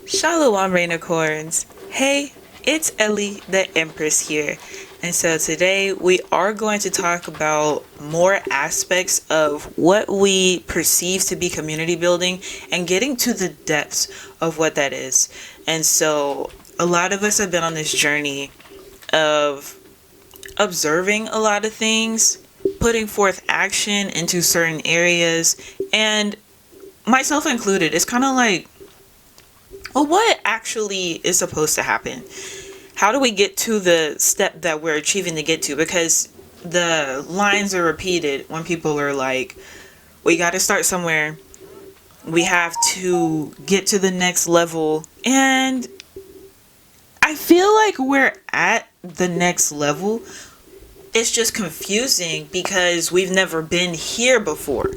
Shalom Rainicorns. Hey, it's Ellie the Empress here. And so today we are going to talk about more aspects of what we perceive to be community building and getting to the depths of what that is. And so a lot of us have been on this journey of observing a lot of things, putting forth action into certain areas, and myself included. It's kind of like, well, what actually is supposed to happen? How do we get to the step that we're achieving to get to? Because the lines are repeated when people are like, we got to start somewhere. We have to get to the next level. And I feel like we're at the next level. It's just confusing because we've never been here before.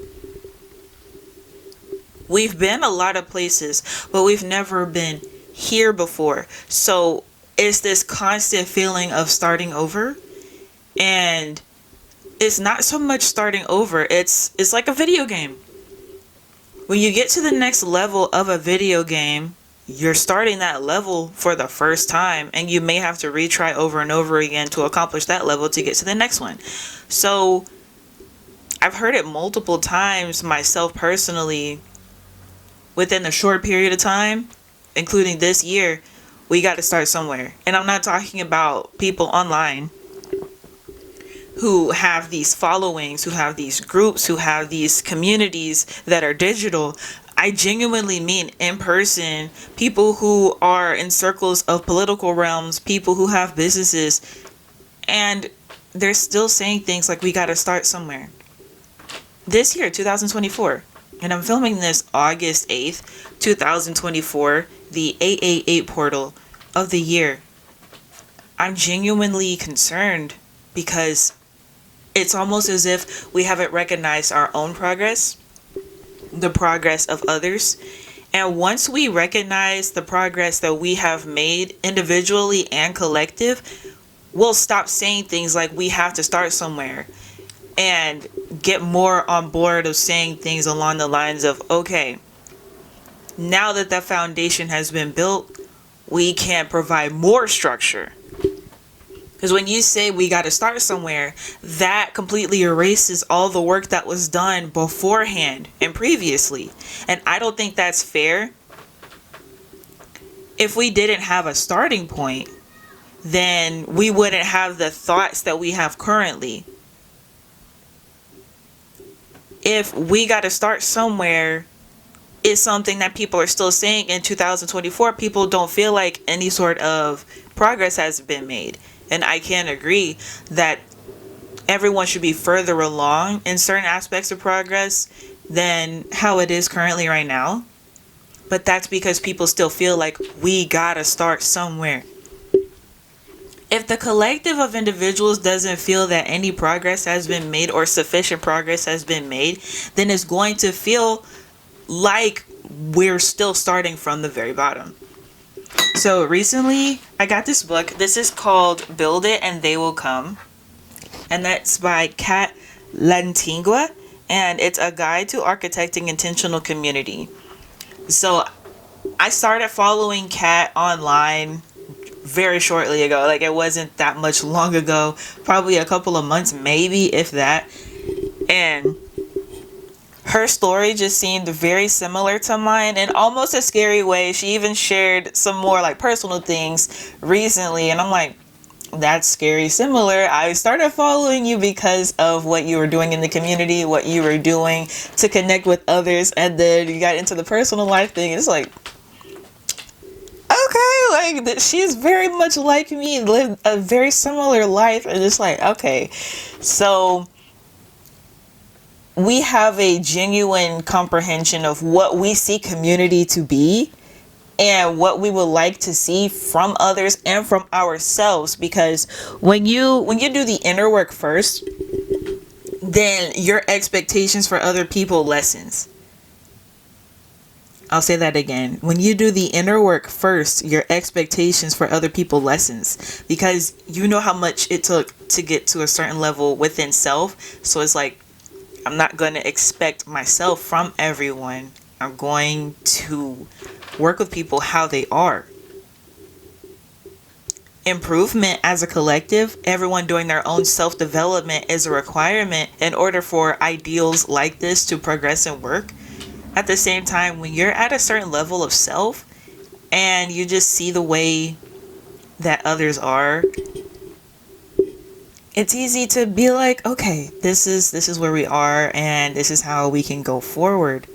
We've been a lot of places, but we've never been here before. So it's this constant feeling of starting over. And it's not so much starting over. It's like a video game. When you get to the next level of a video game, you're starting that level for the first time, and you may have to retry over and over again to accomplish that level to get to the next one. So I've heard it multiple times myself personally. Within a short period of time, including this year, we got to start somewhere. And I'm not talking about people online who have these followings, who have these groups, who have these communities that are digital. I genuinely mean in person, people who are in circles of political realms, people who have businesses, and they're still saying things like we got to start somewhere. This year, 2024. And I'm filming this August 8th, 2024, the 888 portal of the year. I'm genuinely concerned because it's almost as if we haven't recognized our own progress, the progress of others. And once we recognize the progress that we have made individually and collective, we'll stop saying things like we have to start somewhere and get more on board of saying things along the lines of, okay, now that the foundation has been built, we can provide more structure. Because when you say we got to start somewhere, that completely erases all the work that was done beforehand and previously. And I don't think that's fair. If we didn't have a starting point, then we wouldn't have the thoughts that we have currently. If we got to start somewhere is something that people are still saying in 2024, people don't feel like any sort of progress has been made. And I can agree that everyone should be further along in certain aspects of progress than how it is currently right now. But that's because people still feel like we got to start somewhere. If the collective of individuals doesn't feel that any progress has been made or sufficient progress has been made, then it's going to feel like we're still starting from the very bottom. So recently, I got this book. This is called Build It and They Will Come. And that's by Kat Lantingua. And it's a guide to architecting intentional community. So I started following Kat online very shortly ago. Like, it wasn't that much long ago, probably a couple of months, maybe, if that. And her story just seemed very similar to mine in almost a scary way. She even shared some more like personal things recently, and I'm like, that's scary similar. I started following you because of what you were doing in the community, what you were doing to connect with others, and then you got into the personal life thing. It's like, okay, like she's very much like me, lived a very similar life, and it's like, okay, so we have a genuine comprehension of what we see community to be and what we would like to see from others and from ourselves. Because when you do the inner work first, then your expectations for other people lessens. I'll say that again. When you do the inner work first, your expectations for other people lessens, because you know how much it took to get to a certain level within self. So it's like, I'm not going to expect myself from everyone. I'm going to work with people how they are. Improvement as a collective, everyone doing their own self-development is a requirement in order for ideals like this to progress and work. At the same time, when you're at a certain level of self and you just see the way that others are, it's easy to be like, okay, this is where we are and this is how we can go forward.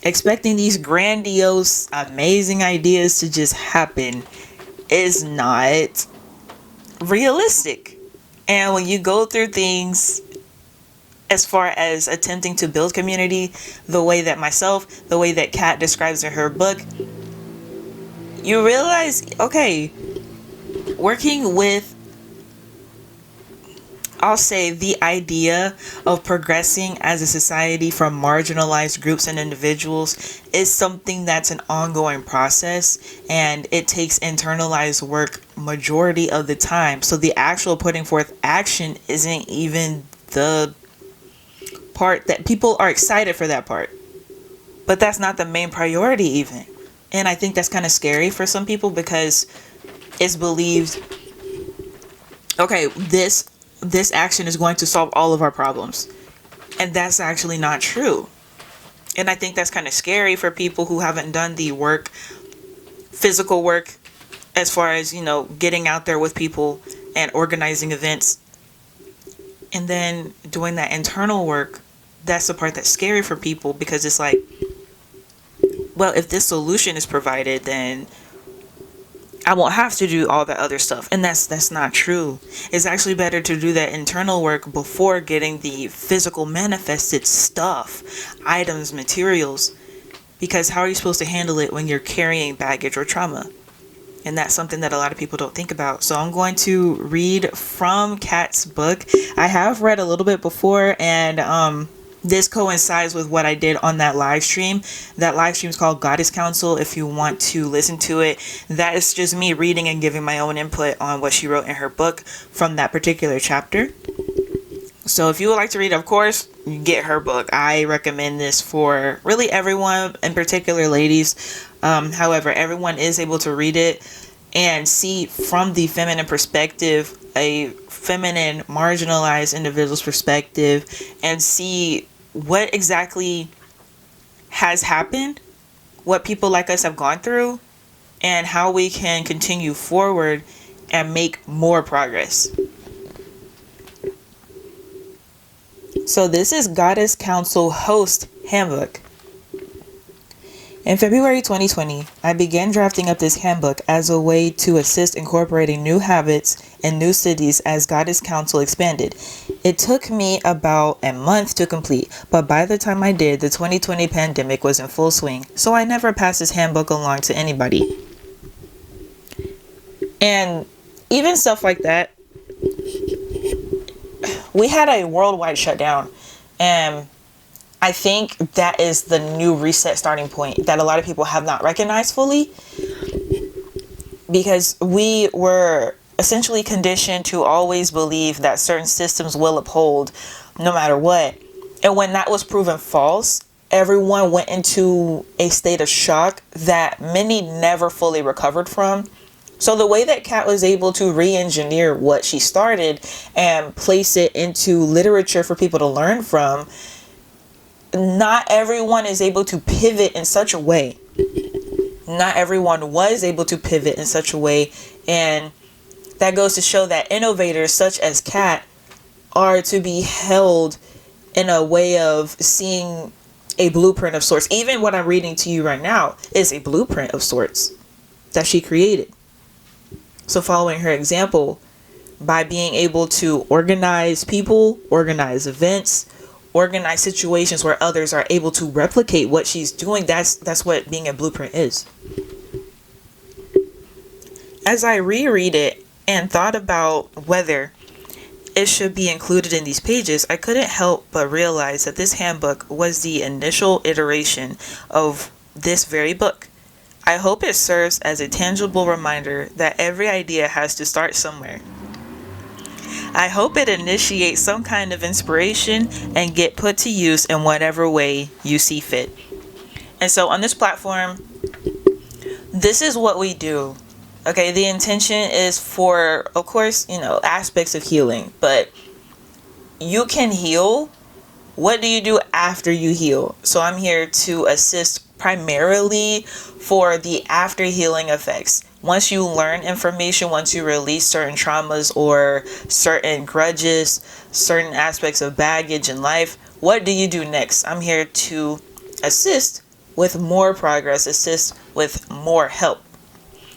Expecting these grandiose, amazing ideas to just happen is not realistic. And when you go through things as far as attempting to build community, the way that Kat describes in her book, you realize, okay, working with, I'll say, the idea of progressing as a society from marginalized groups and individuals is something that's an ongoing process, and it takes internalized work majority of the time. So the actual putting forth action isn't even the part that people are excited for, that part. But that's not the main priority even. And I think that's kind of scary for some people, because it's believed, okay, this action is going to solve all of our problems. And that's actually not true. And I think that's kind of scary for people who haven't done the work, physical work, as far as, getting out there with people and organizing events. And then doing that internal work, that's the part that's scary for people, because it's like, well, if this solution is provided, then I won't have to do all that other stuff. And that's not true. It's actually better to do that internal work before getting the physical manifested stuff, items, materials. Because how are you supposed to handle it when you're carrying baggage or trauma? And that's something that a lot of people don't think about. So I'm going to read from Kat's book. I have read a little bit before, and this coincides with what I did on that live stream. That live stream is called Goddess Council. If you want to listen to it, that is just me reading and giving my own input on what she wrote in her book from that particular chapter. So if you would like to read, of course, get her book. I recommend this for really everyone, in particular ladies. However, everyone is able to read it and see from the feminine perspective, a feminine marginalized individual's perspective, and see what exactly has happened, what people like us have gone through, and how we can continue forward and make more progress. So this is Goddess Council Host Handbook. In February 2020, I began drafting up this handbook as a way to assist incorporating new habits in new cities as Goddess Council expanded. It took me about a month to complete, but by the time I did, the 2020 pandemic was in full swing, so I never passed this handbook along to anybody. And even stuff like that, we had a worldwide shutdown, and I think that is the new reset starting point that a lot of people have not recognized fully, because we were essentially conditioned to always believe that certain systems will uphold no matter what. And when that was proven false, everyone went into a state of shock that many never fully recovered from. So the way that Kat was able to re-engineer what she started and place it into literature for people to learn from, not everyone is able to pivot in such a way. Not everyone was able to pivot in such a way. And that goes to show that innovators such as Kat are to be held in a way of seeing a blueprint of sorts. Even what I'm reading to you right now is a blueprint of sorts that she created. So following her example, by being able to organize people, organize events, organize situations where others are able to replicate what she's doing, that's what being a blueprint is. As I reread it and thought about whether it should be included in these pages, I couldn't help but realize that this handbook was the initial iteration of this very book. I hope it serves as a tangible reminder that every idea has to start somewhere. I hope it initiates some kind of inspiration and get put to use in whatever way you see fit. And so on this platform, this is what we do. Okay, the intention is for, of course, aspects of healing, but you can heal. What do you do after you heal? So I'm here to assist primarily for the after healing effects. Once you learn information, once you release certain traumas or certain grudges, certain aspects of baggage in life, what do you do next? I'm here to assist with more progress, assist with more help.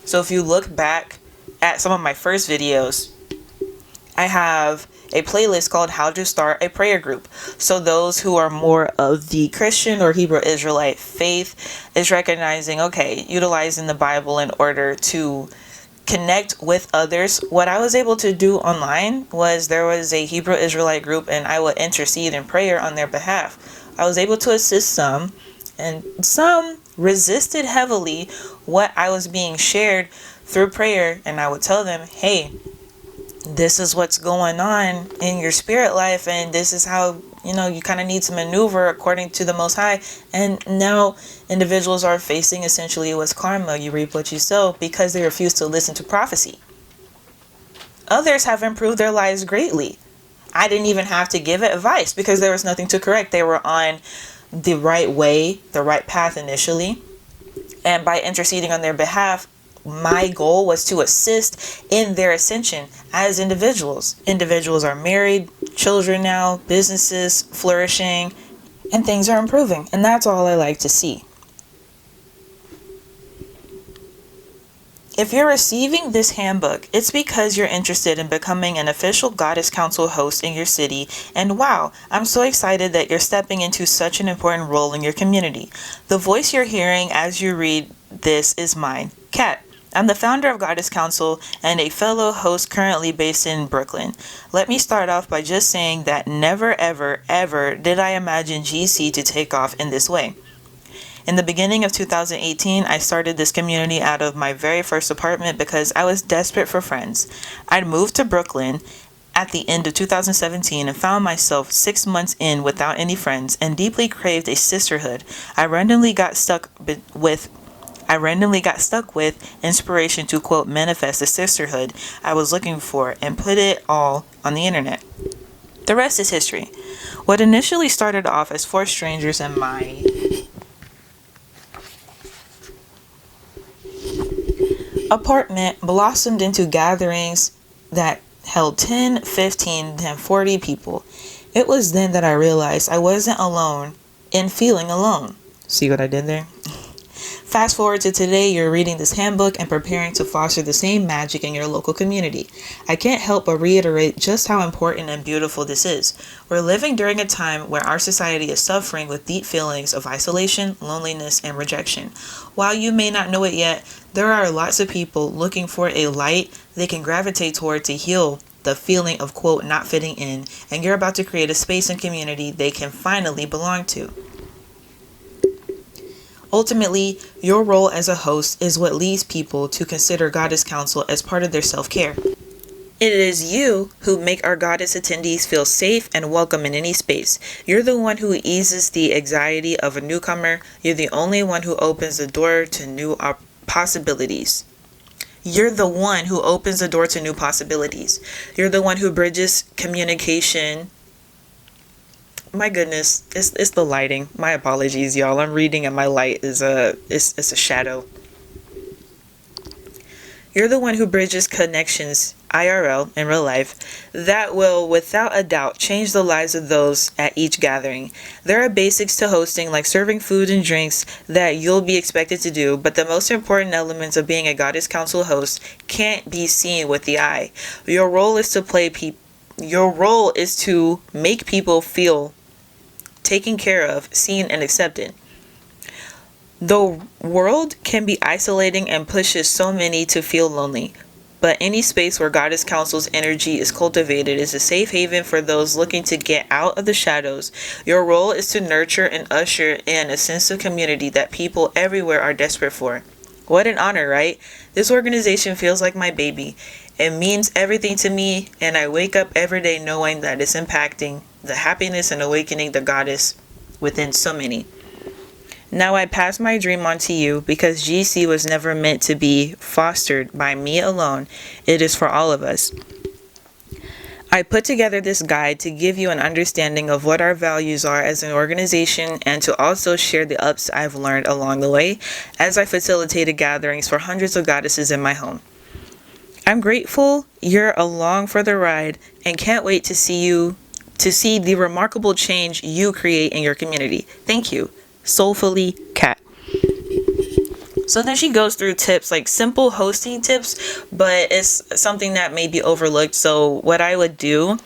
So if you look back at some of my first videos, I have a playlist called How to Start a Prayer Group. So those who are more of the Christian or Hebrew Israelite faith is recognizing, okay, utilizing the Bible in order to connect with others. What I was able to do online was there was a Hebrew Israelite group and I would intercede in prayer on their behalf. I was able to assist some, and some resisted heavily what I was being shared through prayer, and I would tell them, hey, this is what's going on in your spirit life, and this is how you kind of need to maneuver according to the Most High. And now individuals are facing essentially what's karma. You reap what you sow, because they refuse to listen to prophecy. Others have improved their lives greatly. I didn't even have to give advice because there was nothing to correct. They were on the right way, the right path initially, and by interceding on their behalf, my goal was to assist in their ascension as individuals. Individuals are married, children now, businesses flourishing, and things are improving. And that's all I like to see. If you're receiving this handbook, it's because you're interested in becoming an official Goddess Council host in your city. And wow, I'm so excited that you're stepping into such an important role in your community. The voice you're hearing as you read this is mine, Kat. I'm the founder of Goddess Council and a fellow host currently based in Brooklyn. Let me start off by just saying that never, ever, ever did I imagine GC to take off in this way. In the beginning of 2018, I started this community out of my very first apartment because I was desperate for friends. I'd moved to Brooklyn at the end of 2017 and found myself 6 months in without any friends and deeply craved a sisterhood. I randomly got stuck with inspiration to, quote, manifest the sisterhood I was looking for and put it all on the internet. The rest is history. What initially started off as 4 strangers in my apartment blossomed into gatherings that held 10, 15, and 40 people. It was then that I realized I wasn't alone in feeling alone. See what I did there? Fast forward to today, you're reading this handbook and preparing to foster the same magic in your local community. I can't help but reiterate just how important and beautiful this is. We're living during a time where our society is suffering with deep feelings of isolation, loneliness, and rejection. While you may not know it yet, there are lots of people looking for a light they can gravitate toward to heal the feeling of, quote, not fitting in, and you're about to create a space and community they can finally belong to. Ultimately, your role as a host is what leads people to consider Goddess Council as part of their self-care. It is you who make our Goddess attendees feel safe and welcome in any space. You're the one who eases the anxiety of a newcomer. You're the only one who opens the door to new possibilities. You're the one who opens the door to new possibilities. You're the one who bridges communication. My goodness, it's the lighting. My apologies, y'all. I'm reading and my light is it's a shadow. You're the one who bridges connections, IRL, in real life, that will, without a doubt, change the lives of those at each gathering. There are basics to hosting, like serving food and drinks, that you'll be expected to do, but the most important elements of being a Goddess Council host can't be seen with the eye. Your role is to make people feel taken care of, seen, and accepted. The world can be isolating and pushes so many to feel lonely, but any space where Goddess Council's energy is cultivated is a safe haven for those looking to get out of the shadows. Your role is to nurture and usher in a sense of community that people everywhere are desperate for. What an honor, right? This organization feels like my baby. It means everything to me, and I wake up every day knowing that it's impacting the happiness and awakening the goddess within so many. Now I pass my dream on to you because GC was never meant to be fostered by me alone. It is for all of us. I put together this guide to give you an understanding of what our values are as an organization and to also share the ups I've learned along the way as I facilitated gatherings for hundreds of goddesses in my home. I'm grateful you're along for the ride and can't wait to see the remarkable change you create in your community. Thank you. Soulfully, Kat. So then she goes through tips, like simple hosting tips, but it's something that may be overlooked. So what I would do,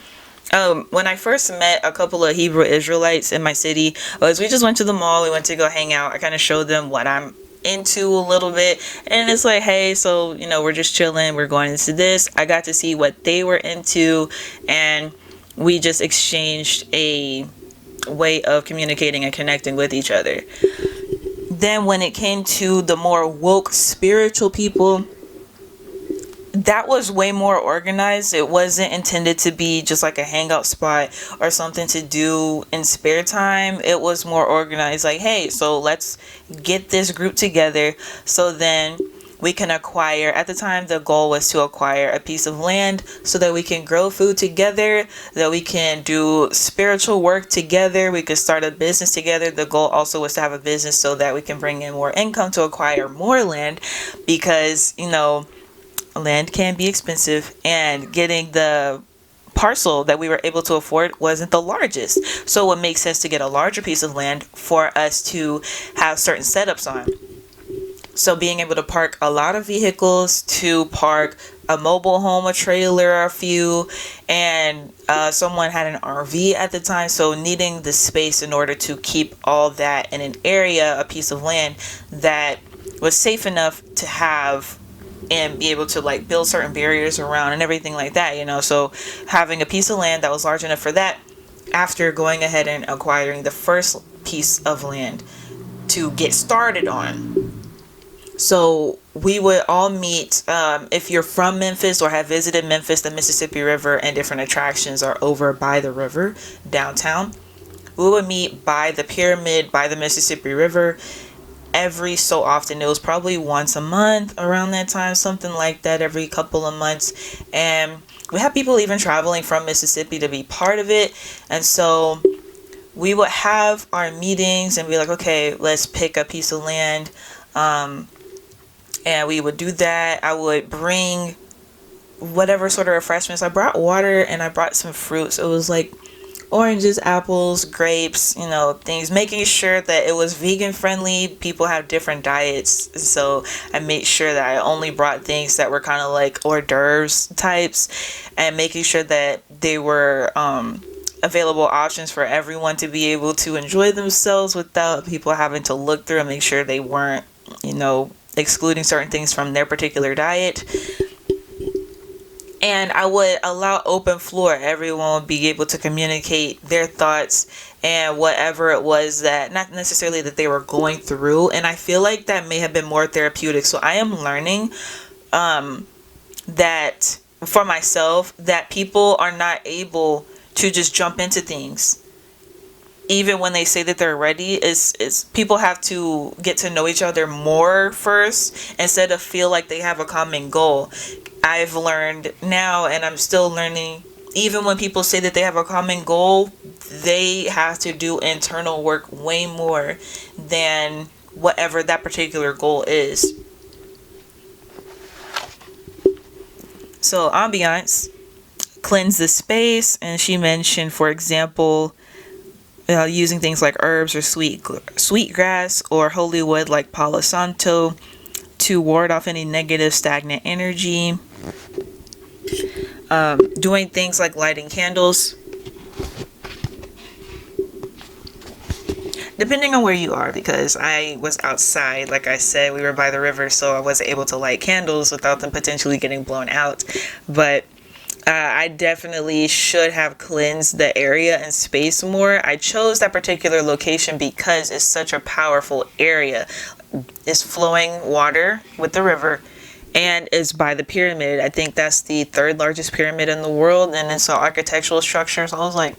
when I first met a couple of Hebrew Israelites in my city, was we just went to the mall. We went to go hang out. I kind of showed them what I'm into a little bit, and it's like, hey, so we're just chilling. We're going into this. I got to see what they were into, and we just exchanged a way of communicating and connecting with each other. Then when it came to the more woke spiritual people, that was way more organized. It wasn't intended to be just like a hangout spot or something to do in spare time. It was more organized, like, hey, so let's get this group together so then we can acquire, at the time the goal was to acquire a piece of land so that we can grow food together, that we can do spiritual work together, we could start a business together. The goal also was to have a business so that we can bring in more income to acquire more land, because land can be expensive, and getting the parcel that we were able to afford wasn't the largest. So it makes sense to get a larger piece of land for us to have certain setups on. So being able to park a lot of vehicles, to park a mobile home, a trailer, a few, and someone had an RV at the time. So needing the space in order to keep all that in an area, a piece of land that was safe enough to have and be able to like build certain barriers around and everything like that, So having a piece of land that was large enough for that, after going ahead and acquiring the first piece of land to get started on. So we would all meet, if you're from Memphis or have visited Memphis, the Mississippi River and different attractions are over by the river downtown. We would meet by the pyramid, by the Mississippi River, every so often. It was probably once a month around that time, something like that, every couple of months. And we had people even traveling from Mississippi to be part of it. And so we would have our meetings and be like, okay, let's pick a piece of land. And we would do that. I would bring whatever sort of refreshments. I brought water and I brought some fruits. It was like oranges, apples, grapes, things, making sure that it was vegan friendly. People have different diets. So I made sure that I only brought things that were kind of like hors d'oeuvres types, and making sure that they were available options for everyone to be able to enjoy themselves without people having to look through and make sure they weren't, excluding certain things from their particular diet. And I would allow open floor. Everyone would be able to communicate their thoughts and whatever it was that, not necessarily that they were going through. And I feel like that may have been more therapeutic. So I am learning that for myself, that people are not able to just jump into things. Even when they say that they're ready, is people have to get to know each other more first instead of feel like they have a common goal. I've learned now, and I'm still learning, even when people say that they have a common goal, they have to do internal work way more than whatever that particular goal is. So ambiance, cleanse the space, and she mentioned, for example, using things like herbs or sweet grass or holy wood like Palo Santo to ward off any negative stagnant energy. Doing things like lighting candles. Depending on where you are, because I was outside, like I said, we were by the river, so I wasn't able to light candles without them potentially getting blown out. But I definitely should have cleansed the area and space more. I chose that particular location because it's such a powerful area. It's flowing water with the river, and is by the pyramid. I think that's the third largest pyramid in the world, and it's an architectural structure. So I was like,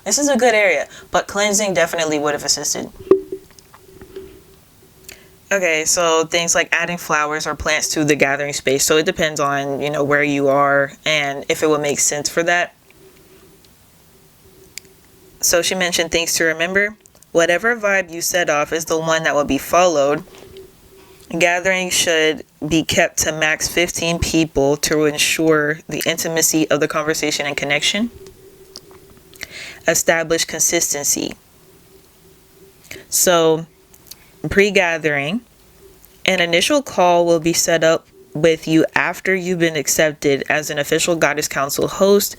this is a good area, but cleansing definitely would have assisted. Okay, so things like adding flowers or plants to the gathering space. So it depends on, where you are and if it would make sense for that. So she mentioned things to remember. Whatever vibe you set off is the one that will be followed. Gathering should be kept to max 15 people to ensure the intimacy of the conversation and connection. Establish consistency. So, pre-gathering, an initial call will be set up with you after you've been accepted as an official Goddess Council host.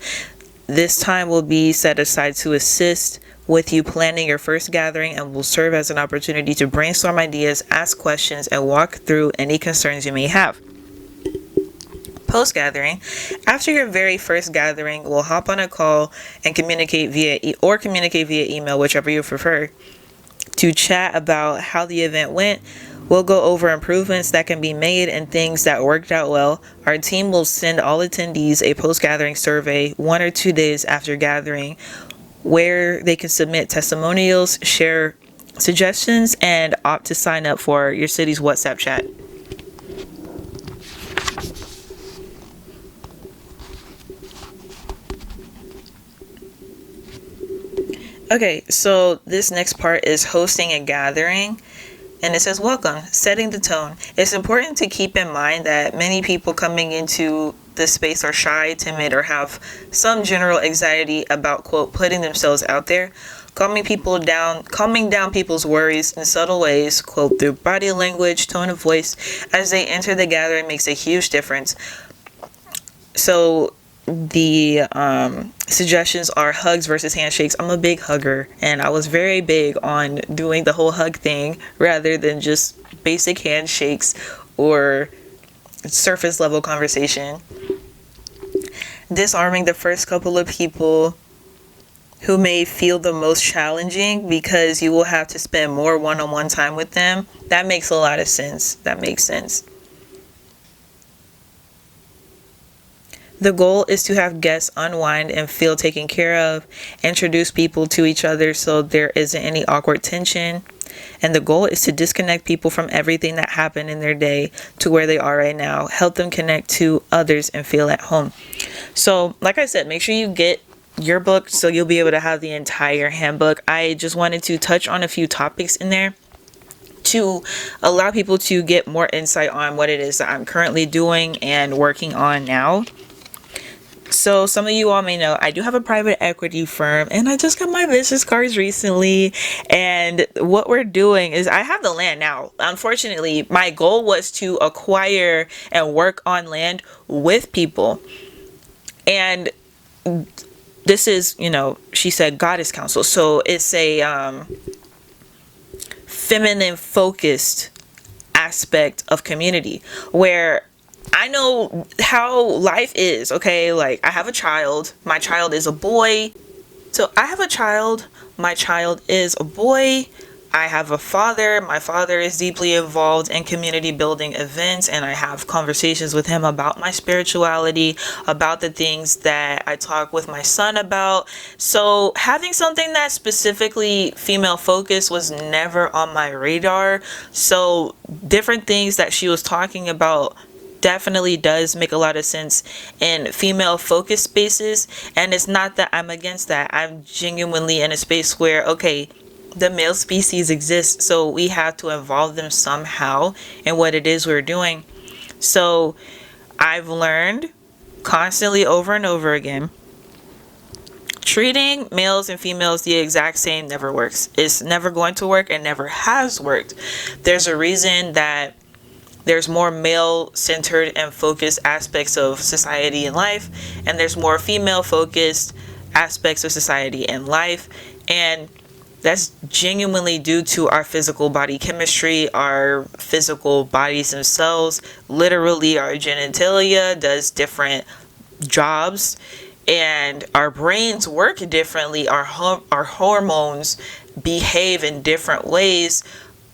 This time will be set aside to assist with you planning your first gathering and will serve as an opportunity to brainstorm ideas, ask questions, and walk through any concerns you may have. Post-gathering, after your very first gathering, we'll hop on a call and communicate via email, whichever you prefer, to chat about how the event went. We'll go over improvements that can be made and things that worked out well. Our team will send all attendees a post-gathering survey 1 or 2 days after gathering, where they can submit testimonials, share suggestions, and opt to sign up for your city's WhatsApp chat. Okay, so this next part is hosting a gathering. And it says, welcome, setting the tone. It's important to keep in mind that many people coming into this space are shy, timid, or have some general anxiety about, quote, putting themselves out there. Calming down people's worries in subtle ways, quote, through body language, tone of voice, as they enter the gathering makes a huge difference. So the suggestions are hugs versus handshakes. I'm a big hugger, and I was very big on doing the whole hug thing rather than just basic handshakes or surface level conversation. Disarming the first couple of people who may feel the most challenging because you will have to spend more one-on-one time with them. That makes a lot of sense. That makes sense. The goal is to have guests unwind and feel taken care of, introduce people to each other so there isn't any awkward tension. And the goal is to disconnect people from everything that happened in their day to where they are right now, help them connect to others and feel at home. So, like I said, make sure you get your book so you'll be able to have the entire handbook. I just wanted to touch on a few topics in there to allow people to get more insight on what it is that I'm currently doing and working on now. So some of you all may know I do have a private equity firm, and I just got my business cards recently. And what we're doing is I have the land now. Unfortunately, my goal was to acquire and work on land with people. And this is, she said Goddess Council. So it's a feminine focused aspect of community where I know how life is, okay? Like, I have a child. My child is a boy. So I have a child. My child is a boy. I have a father. My father is deeply involved in community building events, and I have conversations with him about my spirituality, about the things that I talk with my son about. So having something that's specifically female focused was never on my radar. So different things that she was talking about definitely does make a lot of sense in female focused spaces. And it's not that I'm against that. I'm genuinely in a space where, okay, the male species exists, so we have to involve them somehow in what it is we're doing. So I've learned constantly over and over again, treating males and females the exact same never works. It's never going to work and never has worked. There's a reason that there's more male-centered and focused aspects of society and life, and there's more female-focused aspects of society and life, and that's genuinely due to our physical body chemistry, our physical bodies themselves. Literally, our genitalia does different jobs, and our brains work differently. Our hormones behave in different ways.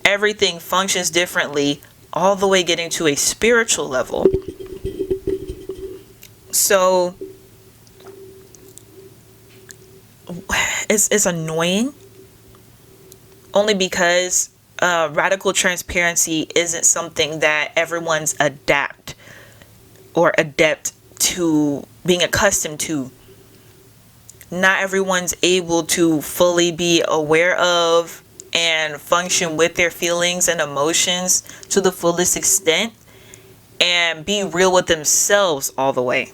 Everything functions differently all the way getting to a spiritual level. So it's annoying, only because radical transparency isn't something that everyone's adept to being accustomed to. Not everyone's able to fully be aware of and function with their feelings and emotions to the fullest extent and be real with themselves all the way.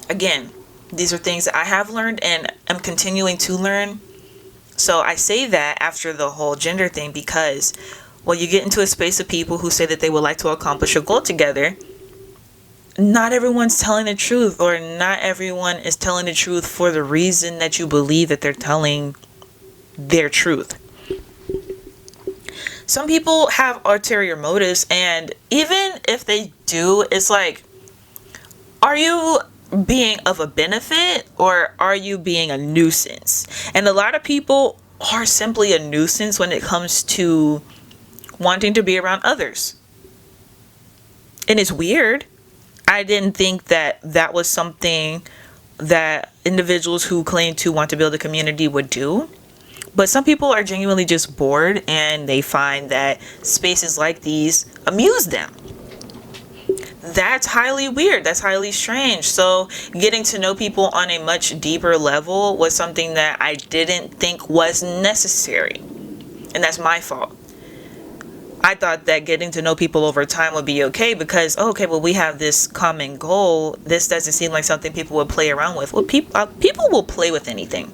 Again, these are things that I have learned and I'm continuing to learn. So I say that after the whole gender thing because, well, you get into a space of people who say that they would like to accomplish a goal together. Not everyone's telling the truth, or not everyone is telling the truth for the reason that you believe that they're telling their truth. Some people have ulterior motives, and even if they do, it's like, are you being of a benefit or are you being a nuisance? And a lot of people are simply a nuisance when it comes to wanting to be around others. And it's weird. I didn't think that that was something that individuals who claim to want to build a community would do. But some people are genuinely just bored and they find that spaces like these amuse them. That's highly weird. That's highly strange. So getting to know people on a much deeper level was something that I didn't think was necessary. And that's my fault. I thought that getting to know people over time would be okay because, well, we have this common goal. This doesn't seem like something people would play around with. Well, people will play with anything.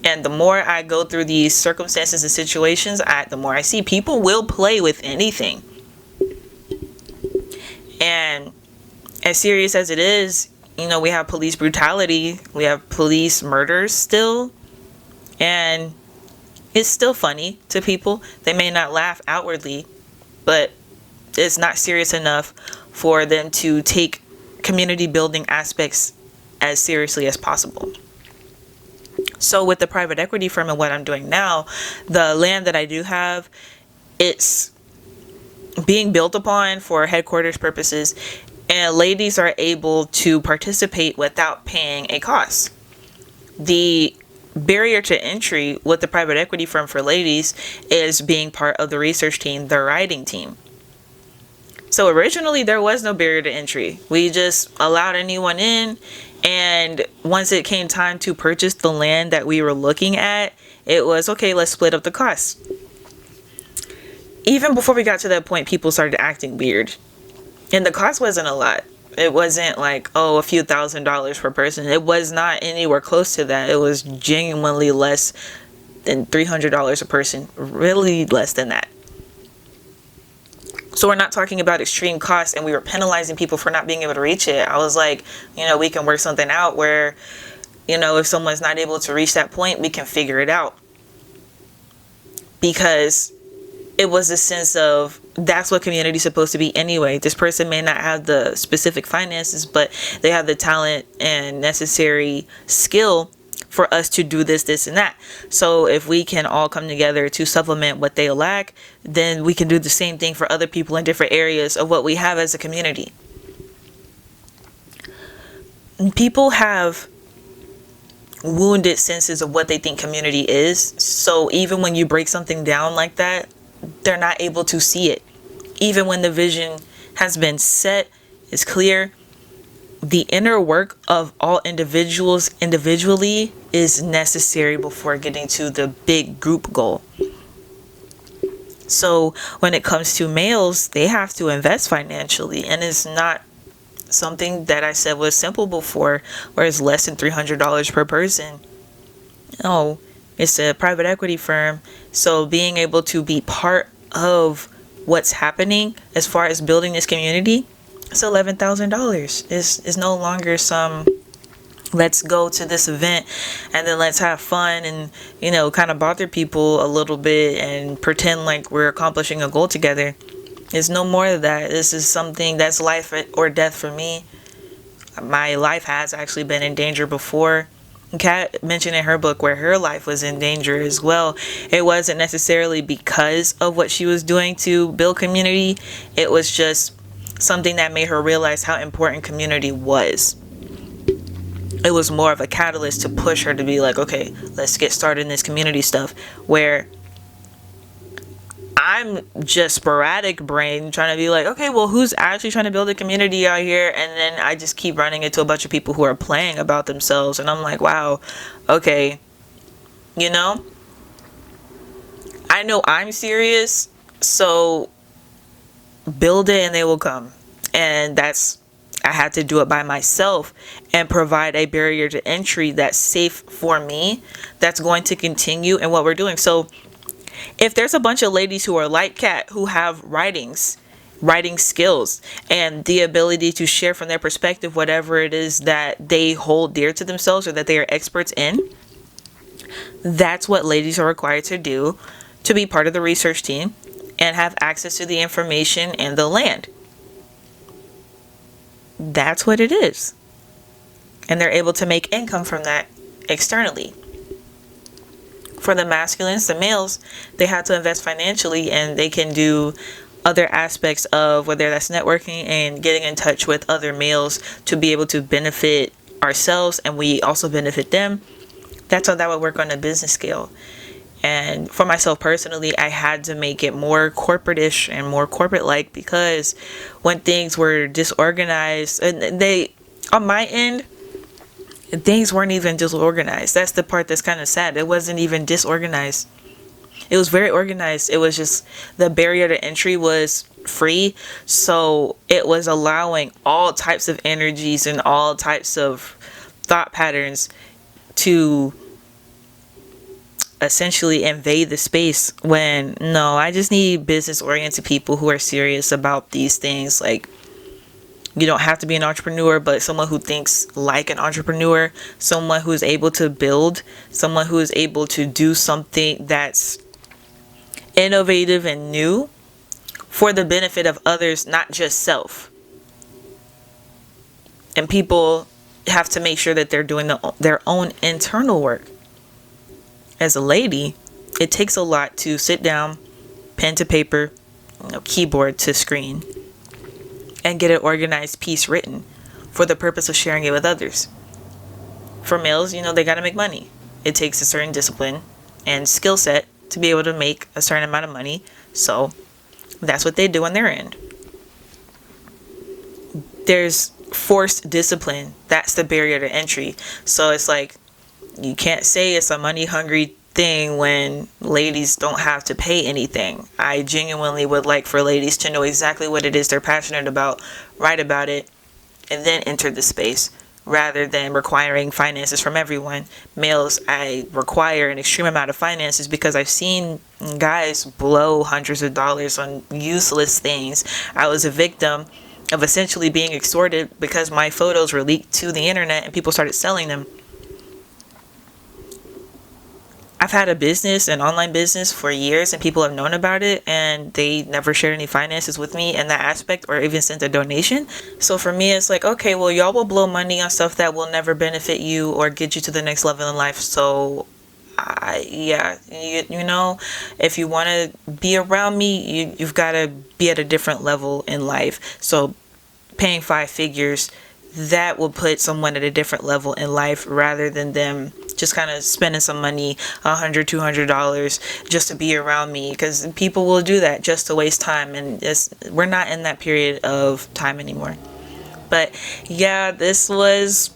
And the more I go through these circumstances and situations, the more I see people will play with anything. And as serious as it is, we have police brutality, we have police murders still, and it's still funny to people. They may not laugh outwardly, but it's not serious enough for them to take community building aspects as seriously as possible. So with the private equity firm and what I'm doing now, the land that I do have, it's being built upon for headquarters purposes, and ladies are able to participate without paying a cost. The barrier to entry with the private equity firm for ladies is being part of the research team, the writing team. So originally there was no barrier to entry. We just allowed anyone in, and once it came time to purchase the land that we were looking at, it was okay, let's split up the costs. Even before we got to that point, people started acting weird, and the cost wasn't a lot. It wasn't like, a few $1,000s per person. It was not anywhere close to that. It was genuinely less than $300 a person. Really less than that. So we're not talking about extreme costs, and we were penalizing people for not being able to reach it. I was like, we can work something out where, if someone's not able to reach that point, we can figure it out. Because it was a sense of, that's what community is supposed to be anyway. This person may not have the specific finances, but they have the talent and necessary skill for us to do this, and that. So if we can all come together to supplement what they lack, then we can do the same thing for other people in different areas of what we have as a community. People have wounded senses of what they think community is. So even when you break something down like that, they're not able to see it. Even when the vision has been set, is clear, the inner work of all individuals individually is necessary before getting to the big group goal. So when it comes to males, they have to invest financially, and it's not something that I said was simple before, where it's less than $300 per person. No, it's a private equity firm. So being able to be part of what's happening as far as building this community, it's $11,000. Is no longer some, let's go to this event and then let's have fun and, kind of bother people a little bit and pretend like we're accomplishing a goal together. It's no more of that. This is something that's life or death for me. My life has actually been in danger before, Kat mentioned in her book where her life was in danger as well. It wasn't necessarily because of what she was doing to build community. It was just something that made her realize how important community was. It was more of a catalyst to push her to be like, okay, let's get started in this community stuff, where I'm just sporadic brain trying to be like, okay, well, who's actually trying to build a community out here? And then I just keep running into a bunch of people who are playing about themselves. And I'm like, wow, okay, you know, I know I'm serious, so build it and they will come. And I had to do it by myself and provide a barrier to entry that's safe for me, that's going to continue in what we're doing. So if there's a bunch of ladies who are like Kat, who have writing skills and the ability to share from their perspective whatever it is that they hold dear to themselves or that they are experts in, that's what ladies are required to do to be part of the research team and have access to the information and the land. That's what it is. And they're able to make income from that externally. For the masculines, the males, they have to invest financially, and they can do other aspects of whether that's networking and getting in touch with other males to be able to benefit ourselves, and we also benefit them. That's how that would work on a business scale. And for myself personally, I had to make it more corporate-ish and more corporate-like, because when things were disorganized, and they, on my end, things weren't even disorganized. That's the part that's kind of sad. It wasn't even disorganized. It was very organized. It was just the barrier to entry was free. So it was allowing all types of energies and all types of thought patterns to essentially invade the space, when no, I just need business oriented people who are serious about these things. Like, you don't have to be an entrepreneur, but someone who thinks like an entrepreneur, someone who is able to build, someone who is able to do something that's innovative and new for the benefit of others, not just self. And people have to make sure that they're doing their own internal work. As a lady, it takes a lot to sit down, pen to paper, keyboard to screen, and get an organized piece written for the purpose of sharing it with others. For males, they got to make money. It takes a certain discipline and skill set to be able to make a certain amount of money. So that's what they do on their end. There's forced discipline. That's the barrier to entry. So it's like, you can't say it's a money hungry thing when ladies don't have to pay anything. I genuinely would like for ladies to know exactly what it is they're passionate about, write about it, and then enter the space, rather than requiring finances from everyone. Males, I require an extreme amount of finances because I've seen guys blow hundreds of dollars on useless things. I was a victim of essentially being extorted because my photos were leaked to the internet and people started selling them. I've had a business, an online business, for years, and people have known about it, and they never shared any finances with me in that aspect, or even sent a donation. So for me, it's like, okay, well, y'all will blow money on stuff that will never benefit you or get you to the next level in life. So if you want to be around me, you've got to be at a different level in life. So paying 5 figures, that will put someone at a different level in life, rather than them just kind of spending some money, $100, $200, just to be around me, because people will do that just to waste time, and we're not in that period of time anymore. But yeah, this is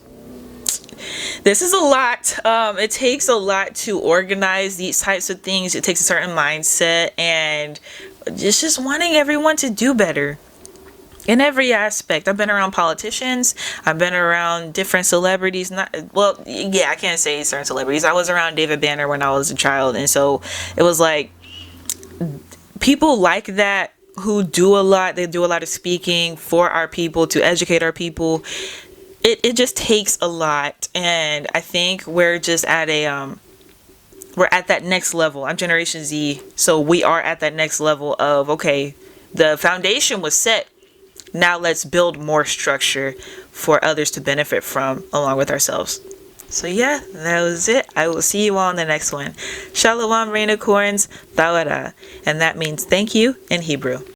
a lot. It takes a lot to organize these types of things. It takes a certain mindset, and just wanting everyone to do better. In every aspect. I've been around politicians. I've been around different celebrities. I can't say certain celebrities. I was around David Banner when I was a child. And so it was like, people like that who do a lot. They do a lot of speaking for our people, to educate our people. It just takes a lot. And I think we're just at we're at that next level. I'm Generation Z. So we are at that next level of, okay, the foundation was set. Now let's build more structure for others to benefit from, along with ourselves. So yeah, that was it. I will see you all in the next one. Shalom, rainicorns, Tawara. And that means thank you in Hebrew.